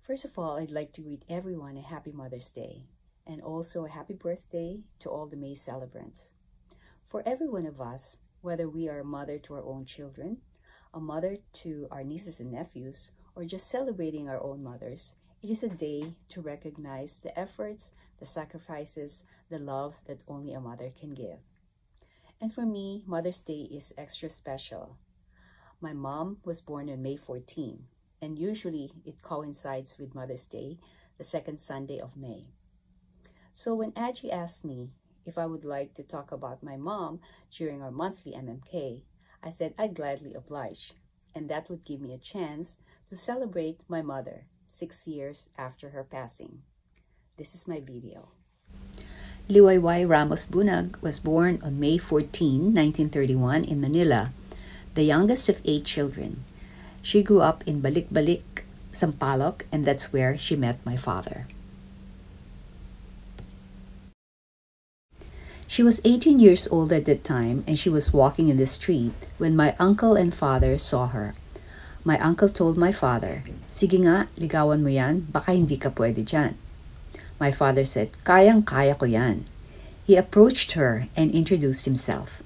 First of all, I'd like to greet everyone a happy Mother's Day and also a happy birthday to all the May celebrants. For every one of us, whether we are a mother to our own children, a mother to our nieces and nephews, or just celebrating our own mothers, it is a day to recognize the efforts, the sacrifices, the love that only a mother can give. And for me, Mother's Day is extra special. My mom was born on May 14, and usually it coincides with Mother's Day, the second Sunday of May. So when Angie asked me if I would like to talk about my mom during our monthly MMK, I said I'd gladly oblige, and that would give me a chance to celebrate my mother 6 years after her passing. This is my video. Liwayway Ramos Bunag was born on May 14, 1931 in Manila, the youngest of 8 children. She grew up in Balik-Balik, Sampaloc, and that's where she met my father. She was 18 years old at that time, and she was walking in the street when my uncle and father saw her. My uncle told my father, "Sige nga, ligawan mo yan, baka hindi ka pwede dyan." My father said, "Kayang-kaya ko yan." He approached her and introduced himself.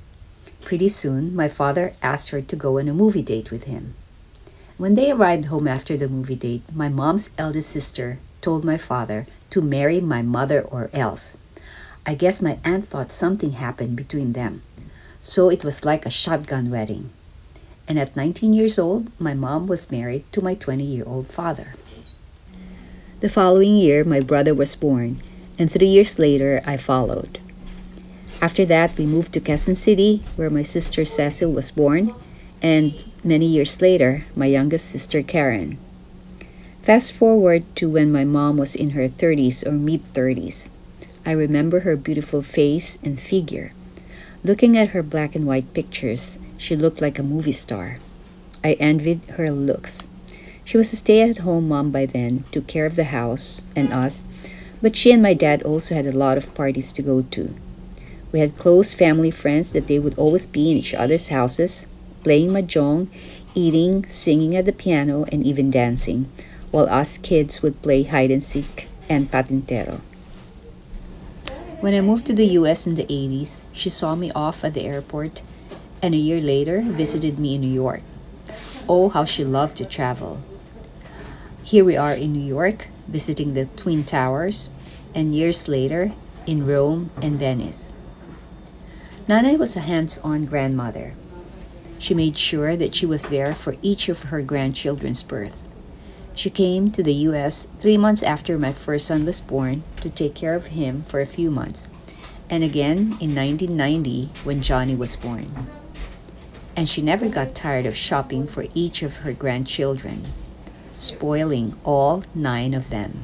Pretty soon, my father asked her to go on a movie date with him. When they arrived home after the movie date, my mom's eldest sister told my father to marry my mother or else. I guess my aunt thought something happened between them, so it was like a shotgun wedding. And at 19 years old, my mom was married to my 20-year-old father. The following year, my brother was born, and 3 years later, I followed. After that, we moved to Quezon City, where my sister Cecil was born, and many years later, my youngest sister Karen. Fast forward to when my mom was in her 30s or mid-30s. I remember her beautiful face and figure. Looking at her black and white pictures, she looked like a movie star. I envied her looks. She was a stay-at-home mom by then, took care of the house and us, but she and my dad also had a lot of parties to go to. We had close family friends that they would always be in each other's houses, playing mahjong, eating, singing at the piano, and even dancing, while us kids would play hide-and-seek and patintero. When I moved to the US in the 80s, she saw me off at the airport, and a year later visited me in New York. Oh, how she loved to travel. Here we are in New York, visiting the Twin Towers, and years later, in Rome and Venice. Nanay was a hands-on grandmother. She made sure that she was there for each of her grandchildren's birth. She came to the U.S. 3 months after my first son was born to take care of him for a few months, and again in 1990 when Johnny was born. And she never got tired of shopping for each of her grandchildren, spoiling all 9 of them.